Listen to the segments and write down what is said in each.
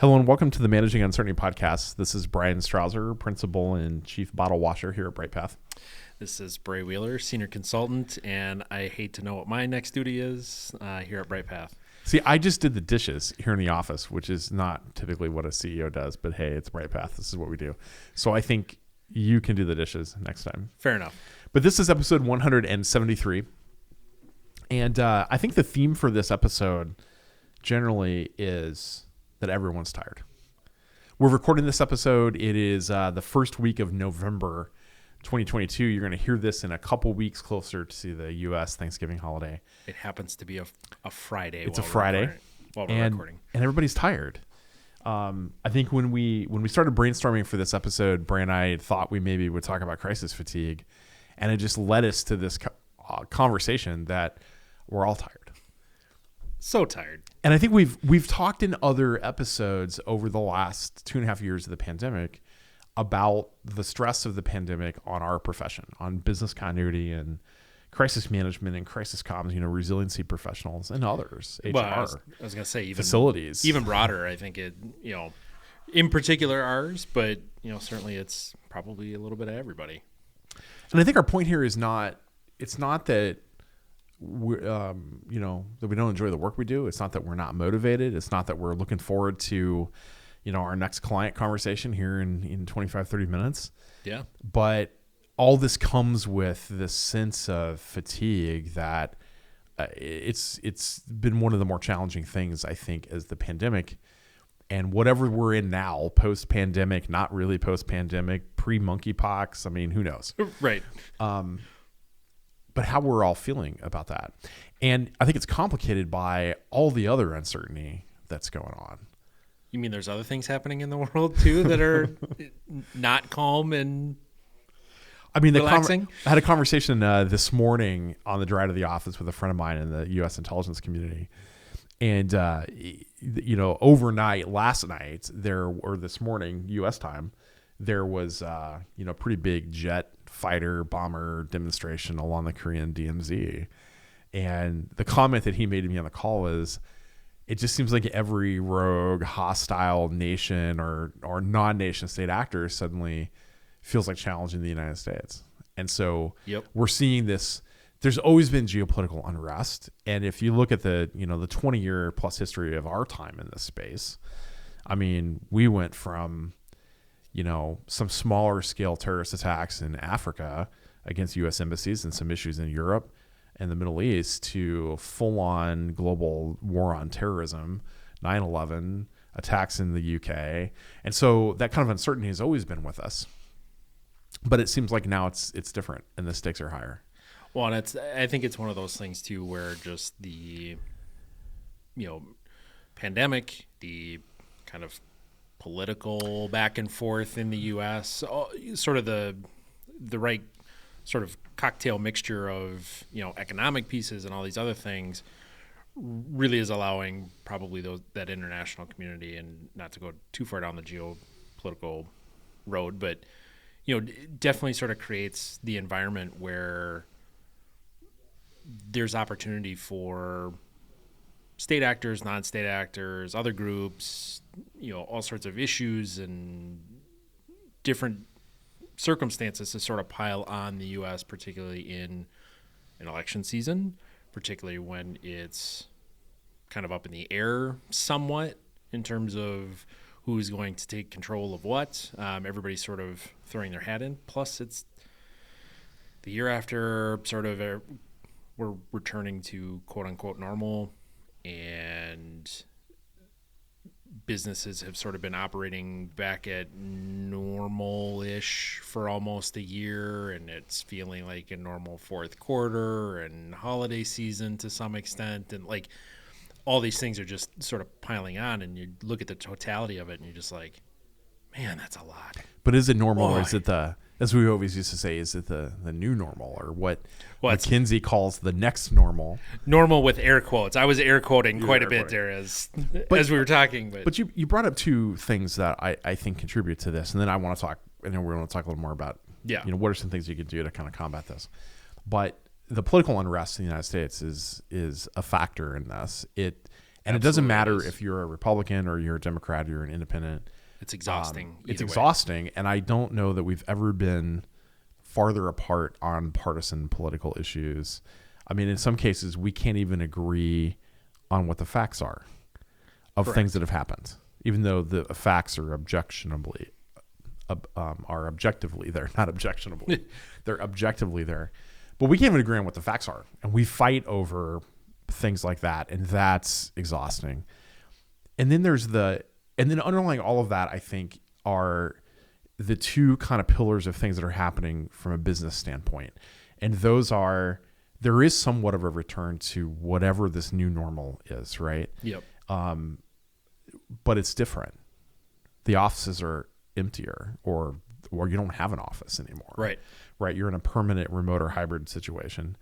Hello and welcome to the Managing Uncertainty podcast. This is Bryan Strawser, Principal and Chief Bottle Washer here at Bryghtpath. This is Bray Wheeler, Senior Consultant, and I hate to know what my next duty is here at Bryghtpath. See, I just did the dishes here in the office, which is not typically what a CEO does, but hey, it's Bryghtpath. This is what we do. So I think you can do the dishes next time. Fair enough. But this is episode 173. And I think the theme for this episode generally is that everyone's tired. We're recording this episode. It is the first week of November 2022. You're going to hear this in a couple weeks closer to the U.S. Thanksgiving holiday. It happens to be a Friday. It's a Friday. While we're recording. And everybody's tired. I think when we started brainstorming for this episode, Bray and I thought we maybe would talk about crisis fatigue. And it just led us to this conversation that we're all tired. So tired. And I think we've talked in other episodes over the last 2.5 years of the pandemic about the stress of the pandemic on our profession, on business continuity and crisis management and crisis comms, resiliency professionals and others, HR, well, I was going to say even facilities, even broader. I think it, in particular ours, but certainly it's probably a little bit of everybody. And I think our point here is it's not that we're, that we don't enjoy the work we do. It's not that we're not motivated. It's not that we're looking forward to, our next client conversation here in 25, 30 minutes. Yeah. But all this comes with this sense of fatigue that it's been one of the more challenging things, I think, as the pandemic and whatever we're in now, post-pandemic, not really post-pandemic, pre-monkeypox. I mean, who knows? Right. But how we're all feeling about that. And I think it's complicated by all the other uncertainty that's going on. You mean there's other things happening in the world too that are not calm and relaxing? I had a conversation this morning on the drive to the office with a friend of mine in the U.S. intelligence community. And, overnight, last night, this morning, U.S. time, there was, pretty big jet fighter bomber demonstration along the Korean DMZ. And the comment that he made to me on the call is, it just seems like every rogue, hostile nation or non-nation state actor suddenly feels like challenging the United States. And so We're seeing this. There's always been geopolitical unrest. And if you look at the 20-year plus history of our time in this space, I mean, we went from some smaller scale terrorist attacks in Africa against U.S. embassies and some issues in Europe and the Middle East to full-on global war on terrorism, 9/11, attacks in the UK. And so that kind of uncertainty has always been with us. But it seems like now it's different and the stakes are higher. Well, and I think it's one of those things too where just the pandemic, the kind of political back and forth in the U.S., sort of the right sort of cocktail mixture of economic pieces and all these other things really is allowing probably that international community, and not to go too far down the geopolitical road, but definitely sort of creates the environment where there's opportunity for state actors, non-state actors, other groups, all sorts of issues and different circumstances to sort of pile on the U.S., particularly in an election season, particularly when it's kind of up in the air somewhat in terms of who's going to take control of what. Everybody's sort of throwing their hat in. Plus, it's the year after sort of we're returning to quote-unquote normal, and businesses have sort of been operating back at normal-ish for almost a year, and it's feeling like a normal fourth quarter and holiday season to some extent, and like all these things are just sort of piling on, and you look at the totality of it and you're just like, man, that's a lot. But is it normal, or is it as we always used to say, is it the new normal, or what McKinsey calls the next normal? Normal with air quotes. I was air quoting quite a bit there as we were talking. But you brought up two things that I think contribute to this, and then I want to talk, and then we're going to talk a little more about what are some things you can do to kind of combat this. But the political unrest in the United States is a factor in this. And it doesn't matter if you're a Republican or you're a Democrat or you're an independent. It's exhausting. It's exhausting. And I don't know that we've ever been farther apart on partisan political issues. I mean, in some cases, we can't even agree on what the facts are of things that have happened, even though the facts are objectively there, not objectionably. They're objectively there. But we can't even agree on what the facts are. And we fight over things like that. And that's exhausting. And then underlying all of that, I think, are the two kind of pillars of things that are happening from a business standpoint. And those are, there is somewhat of a return to whatever this new normal is, right? Yep. But it's different. The offices are emptier, or you don't have an office anymore. Right. Right. You're in a permanent remote or hybrid situation.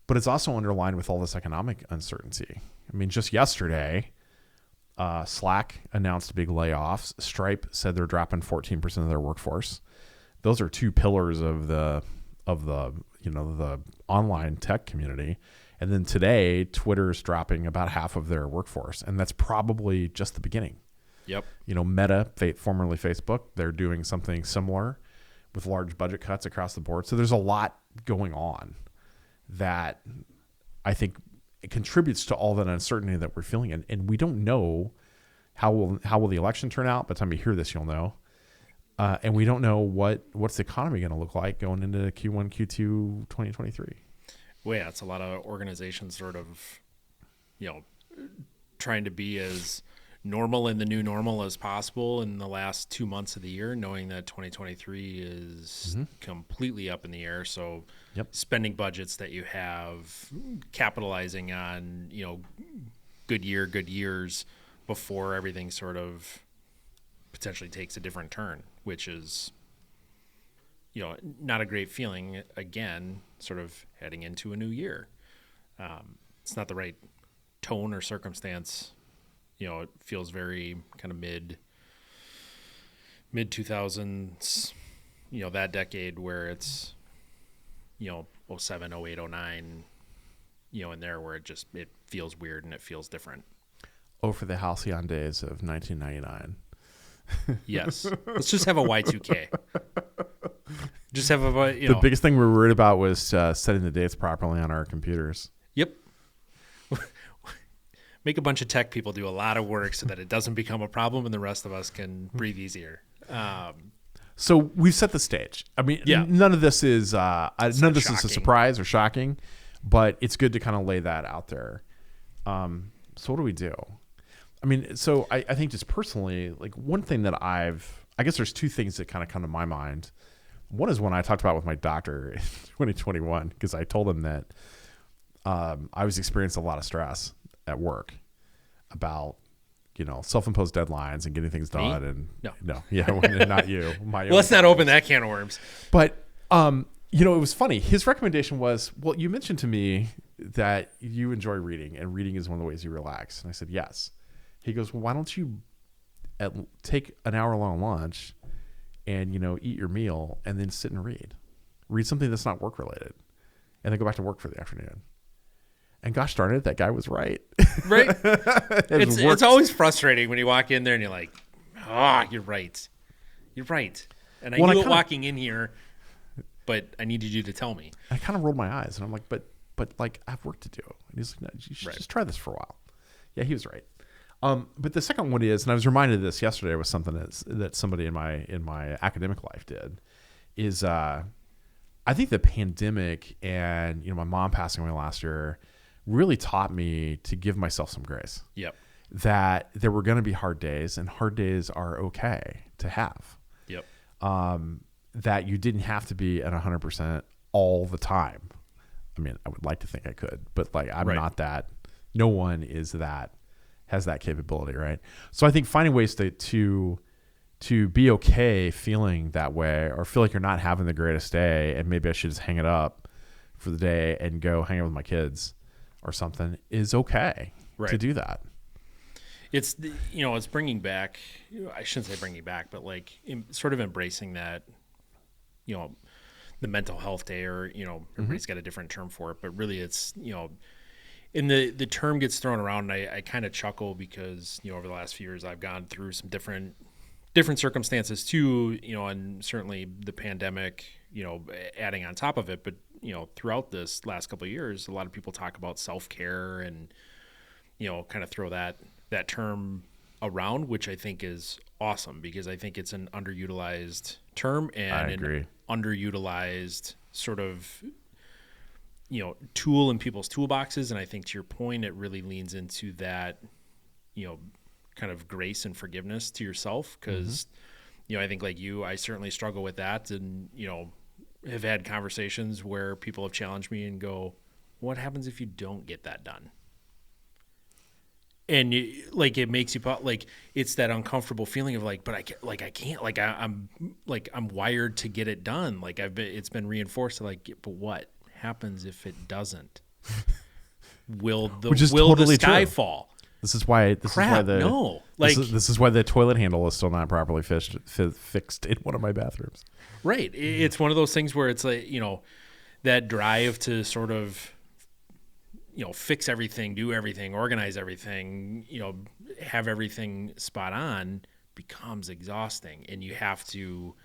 But it's also underlined with all this economic uncertainty. I mean, just yesterday, Slack announced big layoffs. Stripe said they're dropping 14% of their workforce. Those are two pillars of the online tech community. And then today, Twitter's dropping about half of their workforce, and that's probably just the beginning. Yep. Meta, formerly Facebook, they're doing something similar with large budget cuts across the board. So there's a lot going on that I think it contributes to all that uncertainty that we're feeling. And we don't know how will the election turn out. By the time you hear this, you'll know. And we don't know what's the economy going to look like going into Q1, Q2, 2023. Well, yeah, it's a lot of organizations sort of, trying to be as normal in the new normal as possible in the last 2 months of the year, knowing that 2023 is completely up in the air. So spending budgets that you have, capitalizing on, good years before everything sort of potentially takes a different turn, which is, not a great feeling, again, sort of heading into a new year. It's not the right tone or circumstance. It feels very kind of mid 2000s, that decade where it's, 07, 08, 09, in there where it feels weird and it feels different. Oh, for the halcyon days of 1999. Yes. Let's just have a Y2K. Just have the biggest thing we were worried about was setting the dates properly on our computers. Yep. Make a bunch of tech people do a lot of work so that it doesn't become a problem and the rest of us can breathe easier. So we've set the stage. I mean, none of this is a surprise or shocking, but it's good to kind of lay that out there. So what do we do? I mean, so I think just personally, like one thing that I guess there's two things that kind of come to my mind. One is when I talked about with my doctor in 2021, because I told him that I was experiencing a lot of stress at work about, self-imposed deadlines and getting things done. Me? And no, not you. Well, let's not open that can of worms. But, it was funny. His recommendation was, well, you mentioned to me that you enjoy reading and reading is one of the ways you relax. And I said, yes. He goes, well, why don't you take an hour-long lunch and, eat your meal and then sit and read something that's not work-related, and then go back to work for the afternoon. And gosh darn it, that guy was right. Right. It's always frustrating when you walk in there and you're like, you're right. You're right. And I knew it walking in here, but I needed you to tell me. I kind of rolled my eyes and I'm like, but like I have work to do. And he's like, no, you should just try this for a while. Yeah, he was right. But the second one is, and I was reminded of this yesterday, was something that somebody in my academic life did, is I think the pandemic and my mom passing away last year really taught me to give myself some grace. Yep. That there were going to be hard days, and hard days are okay to have. Yep. That you didn't have to be at 100% all the time. I mean, I would like to think I could, but I'm not that. No one is that. Has that capability, right? So I think finding ways to be okay feeling that way, or feel like you're not having the greatest day and maybe I should just hang it up for the day and go hang out with my kids or something, is okay to do that. It's, it's bringing back, I shouldn't say bringing back, but sort of embracing that, the mental health day, or, everybody's got a different term for it, but really it's, And the term gets thrown around, and I kind of chuckle because, over the last few years I've gone through some different circumstances too, and certainly the pandemic, adding on top of it. But, throughout this last couple of years, a lot of people talk about self-care and, kind of throw that term around, which I think is awesome because I think it's an underutilized term and an underutilized sort of, tool in people's toolboxes. And I think to your point, it really leans into that, kind of grace and forgiveness to yourself. Cause, I think like you, I certainly struggle with that and, have had conversations where people have challenged me and go, what happens if you don't get that done? And it makes you like, it's that uncomfortable feeling of like, but I can't, I'm wired to get it done. Like it's been reinforced. Like, but what happens if it doesn't? Will the sky fall? This is why this is why the toilet handle is still not properly fixed in one of my bathrooms. Right. It's one of those things where it's like, that drive to sort of, fix everything, do everything, organize everything, have everything spot on becomes exhausting. And you have to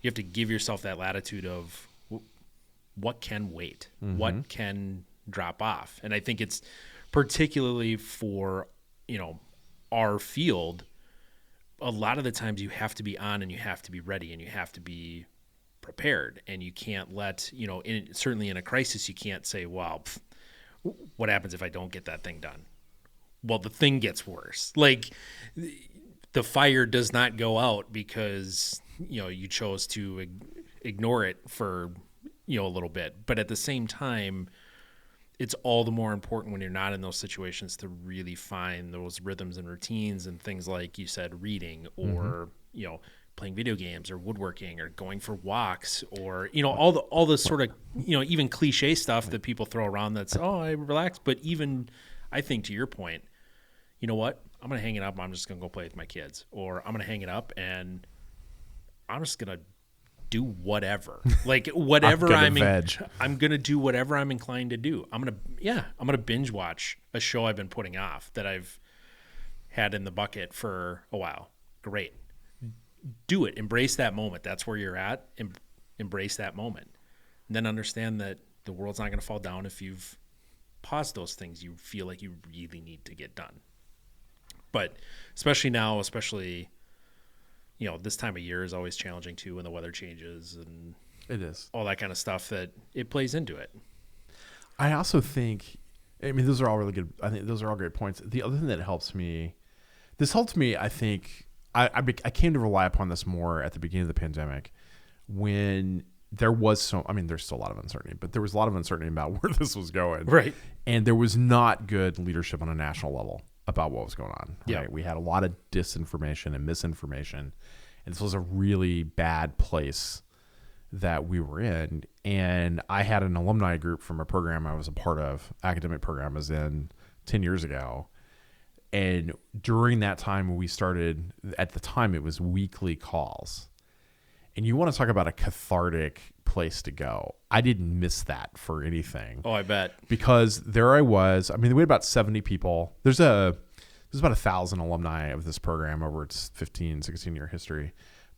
give yourself that latitude of what can wait, what can drop off. And I think it's particularly for, our field, a lot of the times you have to be on and you have to be ready and you have to be prepared. And you can't let, certainly in a crisis, you can't say, well, what happens if I don't get that thing done? Well, the thing gets worse. Like the fire does not go out because, you chose to ignore it for, a little bit. But at the same time, it's all the more important when you're not in those situations to really find those rhythms and routines and things like you said, reading or, playing video games or woodworking or going for walks or, all the sort of, even cliche stuff that people throw around that's, oh, I relax. But even I think to your point, you know what? I'm going to hang it up. I'm just going to go play with my kids, or I'm going to hang it up and I'm just going to do whatever, like whatever I'm going to do whatever I'm inclined to do. I'm going to binge watch a show I've been putting off that I've had in the bucket for a while. Great. Do it. Embrace that moment. That's where you're at. Embrace that moment. And then understand that the world's not going to fall down if you've paused those things you feel like you really need to get done. But especially now, this time of year is always challenging too when the weather changes and it is all that kind of stuff that it plays into it. I also think, those are all really good. I think those are all great points. The other thing that helps me, I think, I came to rely upon this more at the beginning of the pandemic when there was there's still a lot of uncertainty, but there was a lot of uncertainty about where this was going. Right. And there was not good leadership on a national level about what was going on. Right. Yeah. We had a lot of disinformation and misinformation, and this was a really bad place that we were in. And I had an alumni group from a program I was a part of, academic program I was in 10 years ago. And during that time, we started, at the time, it was weekly calls. And you want to talk about a cathartic place to go. I didn't miss that for anything. Oh, I bet. Because there I was. We had about 70 people. There's about 1,000 alumni of this program over its 15, 16-year history.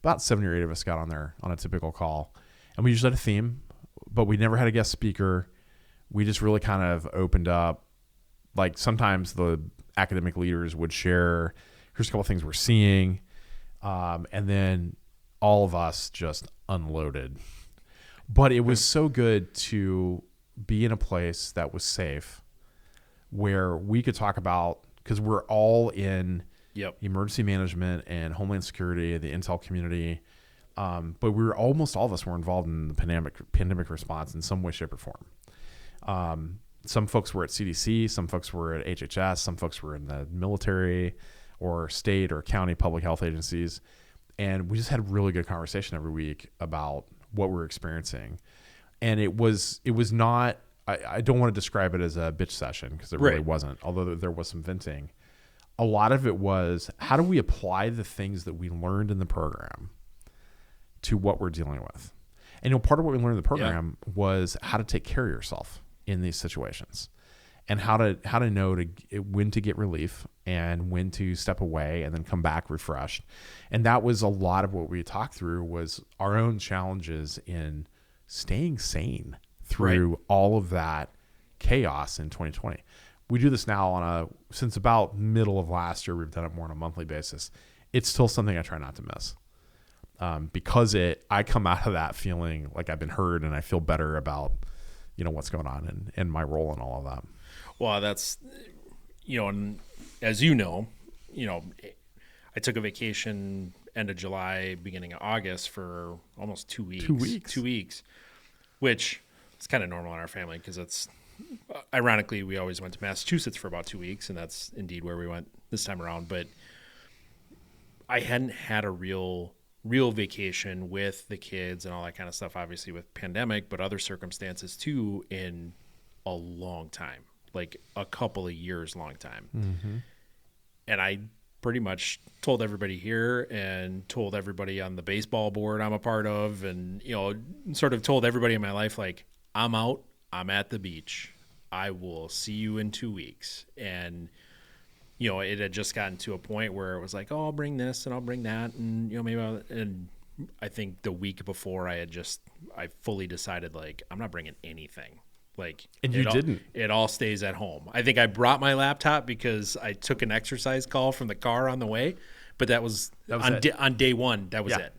About 7 or 8 of us got on there on a typical call. And we usually had a theme, but we never had a guest speaker. We just really kind of opened up. Like sometimes the academic leaders would share, here's a couple of things we're seeing. And then all of us just unloaded. But it was so good to be in a place that was safe where we could talk about, because we're all in emergency management and homeland security, the intel community. But almost all of us were involved in the pandemic response in some way, shape, or form. Some folks were at CDC, some folks were at HHS, some folks were in the military or state or county public health agencies. And we just had a really good conversation every week about what we're experiencing. And it was not, I don't want to describe it as a bitch session because it really wasn't, although there was some venting. A lot of it was, how do we apply the things that we learned in the program to what we're dealing with? And part of what we learned in the program was how to take care of yourself in these situations. and how to know when to get relief and when to step away and then come back refreshed. And that was a lot of what we talked through, was our own challenges in staying sane through all of that chaos in 2020. We do this now since about middle of last year. We've done it more on a monthly basis. It's still something I try not to miss, because I come out of that feeling like I've been heard, and I feel better about, what's going on and my role in all of that. Well, that's, and as I took a vacation end of July, beginning of August for almost 2 weeks. 2 weeks, which is kind of normal in our family, because it's, ironically, we always went to Massachusetts for about 2 weeks, and that's indeed where we went this time around. But I hadn't had a real vacation with the kids and all that kind of stuff, obviously with pandemic, but other circumstances too, in a long time, like a couple of years long time. Mm-hmm. And I pretty much told everybody here and told everybody on the baseball board I'm a part of, and, sort of told everybody in my life, like, I'm out, I'm at the beach, I will see you in 2 weeks. And, it had just gotten to a point where it was like, oh, I'll bring this and I'll bring that. And, and I think the week before I fully decided, like, I'm not bringing anything. Like, and you didn't. It all stays at home. I think I brought my laptop because I took an exercise call from the car on the way, but that was on day one. That was it.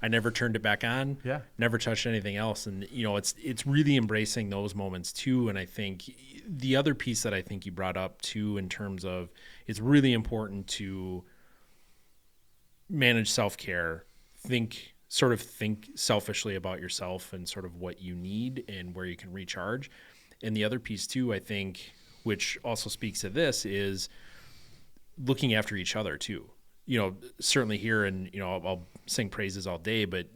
I never turned it back on. Yeah. Never touched anything else. And, it's really embracing those moments too. And I think the other piece that I think you brought up too, in terms of, it's really important to manage self-care, think selfishly about yourself and sort of what you need and where you can recharge. And the other piece too, I think, which also speaks to this, is looking after each other too. Certainly here, and, I'll sing praises all day, but,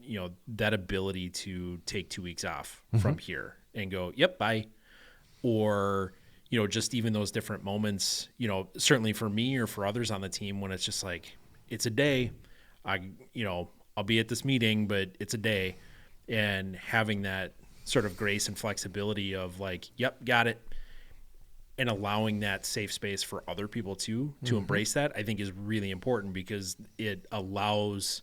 that ability to take 2 weeks off from here and go, yep, bye. Or, just even those different moments, certainly for me or for others on the team, when it's just like, it's a day, I'll be at this meeting, but it's a day, and having that sort of grace and flexibility of like, yep, got it. And allowing that safe space for other people too, to embrace that, I think is really important, because it allows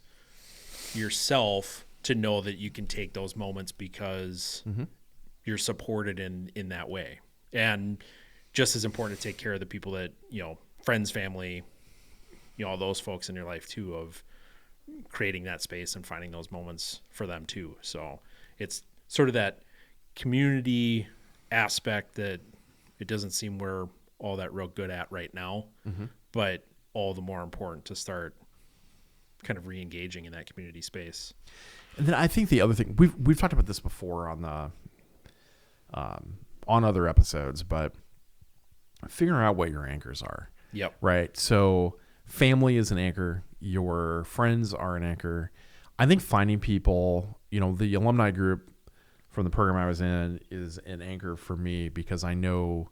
yourself to know that you can take those moments because you're supported in that way. And just as important to take care of the people that, friends, family, all those folks in your life too, of creating that space and finding those moments for them too. So it's sort of that community aspect that it doesn't seem we're all that real good at right now, but all the more important to start kind of re-engaging in that community space. And then I think the other thing, we've talked about this before on other episodes, but figuring out what your anchors are. Yep. Right. So family is an anchor. Your friends are an anchor. I think finding people, the alumni group from the program I was in is an anchor for me, because I know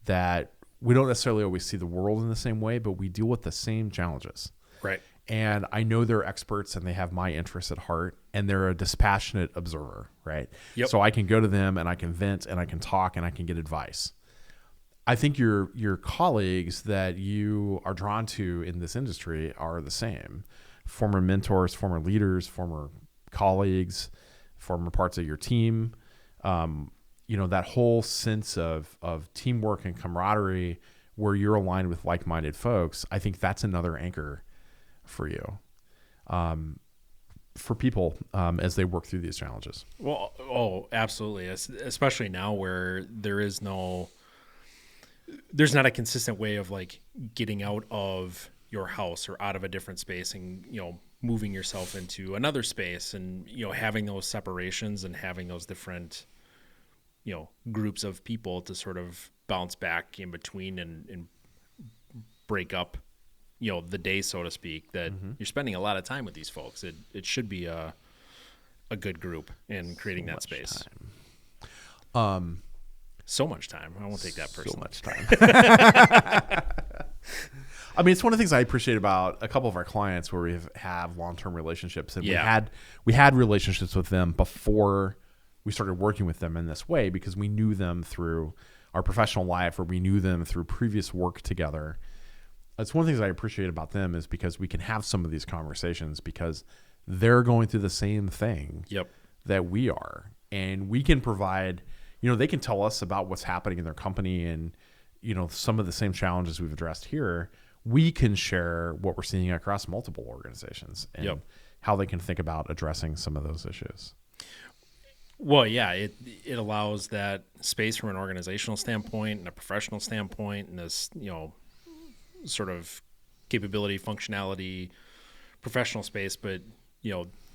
that we don't necessarily always see the world in the same way, but we deal with the same challenges. Right. And I know they're experts and they have my interests at heart, and they're a dispassionate observer, right? Yep. So I can go to them and I can vent and I can talk and I can get advice. I think your colleagues that you are drawn to in this industry are the same. Former mentors, former leaders, former colleagues, former parts of your team, that whole sense of teamwork and camaraderie where you're aligned with like-minded folks. I think that's another anchor for you, for people as they work through these challenges. Well, absolutely. Especially now where there's not a consistent way of like getting out of your house or out of a different space and, moving yourself into another space, and, having those separations and having those different, groups of people to sort of bounce back in between and break up, the day, so to speak, that you're spending a lot of time with these folks. It should be a good group in creating that space. So much time. I won't take that personally. So much time. I mean, it's one of the things I appreciate about a couple of our clients where we have long-term relationships, and we had relationships with them before we started working with them in this way, because we knew them through our professional life, or we knew them through previous work together. That's one of the things I appreciate about them, is because we can have some of these conversations because they're going through the same thing that we are. And we can provide, they can tell us about what's happening in their company and, some of the same challenges we've addressed here. We can share what we're seeing across multiple organizations and how they can think about addressing some of those issues. Well, yeah, it allows that space from an organizational standpoint and a professional standpoint, and this, sort of capability, functionality, professional space. But,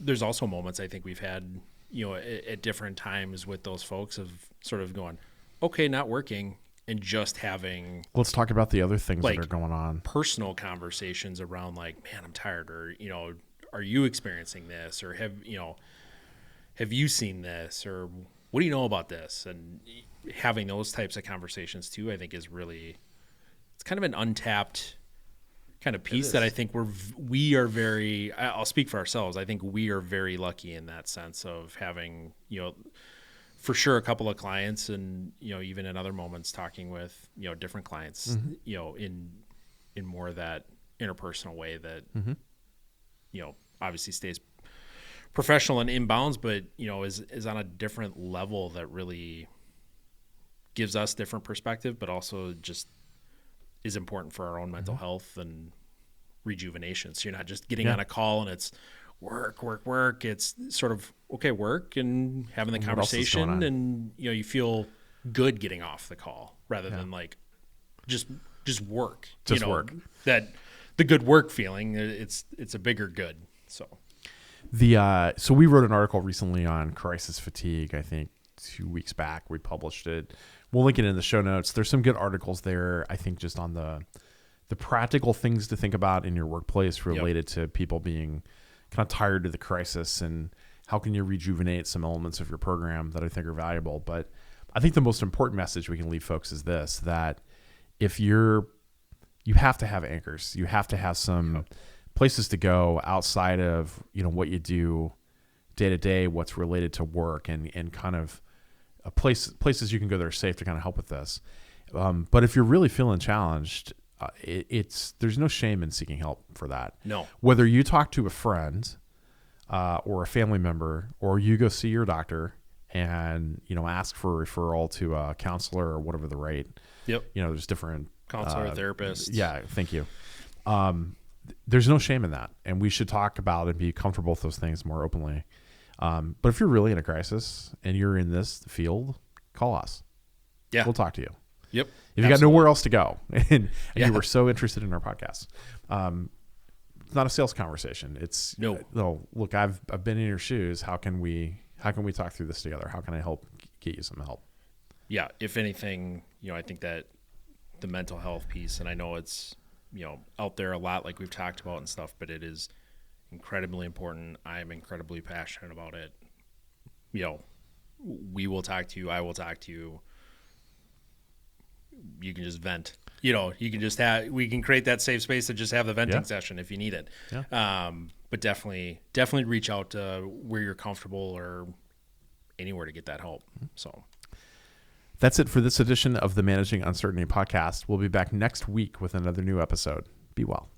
there's also moments I think we've had, at different times with those folks of sort of going, okay, not working, and just having. Let's talk about the other things that are going on. Personal conversations around like, man, I'm tired, or, are you experiencing this, or have you seen this, or what do you know about this? And having those types of conversations too, I think is really, it's kind of an untapped kind of piece that I think we are very, I'll speak for ourselves. I think we are very lucky in that sense of having, for sure a couple of clients and, even in other moments talking with, different clients, in more of that interpersonal way that, obviously stays professional and inbounds, but is on a different level that really gives us different perspective, but also just is important for our own mental health and rejuvenation. So you're not just getting on a call and it's work. It's sort of work and having the conversation, and you feel good getting off the call rather than like just work. Just work. That the good work feeling. It's a bigger good. So. So we wrote an article recently on crisis fatigue. I think 2 weeks back we published it. We'll link it in the show notes. There's some good articles there, I think, just on the practical things to think about in your workplace related to people being kind of tired of the crisis, and how can you rejuvenate some elements of your program that I think are valuable. But I think the most important message we can leave folks is this, that if you have to have anchors, you have to have some places to go outside of, what you do day to day, what's related to work, and kind of places you can go that are safe to kind of help with this. But if you're really feeling challenged, there's no shame in seeking help for that. No. Whether you talk to a friend or a family member, or you go see your doctor and, ask for a referral to a counselor or whatever the right, there's different counselor, therapist. Yeah. Thank you. There's no shame in that. And we should talk about and be comfortable with those things more openly. But if you're really in a crisis and you're in this field, call us. Yeah. We'll talk to you. Yep. If you got nowhere else to go and you were so interested in our podcast, it's not a sales conversation. It's no, look, I've been in your shoes. How can we talk through this together? How can I help get you some help? Yeah. If anything, I think that the mental health piece, and I know it's, out there a lot, like we've talked about and stuff, but it is incredibly important. I'm incredibly passionate about it. We will talk to you. I will talk to you. You can just vent. You can just we can create that safe space to just have the venting session if you need it. Yeah. But definitely reach out to where you're comfortable or anywhere to get that help. So. That's it for this edition of the Managing Uncertainty podcast. We'll be back next week with another new episode. Be well.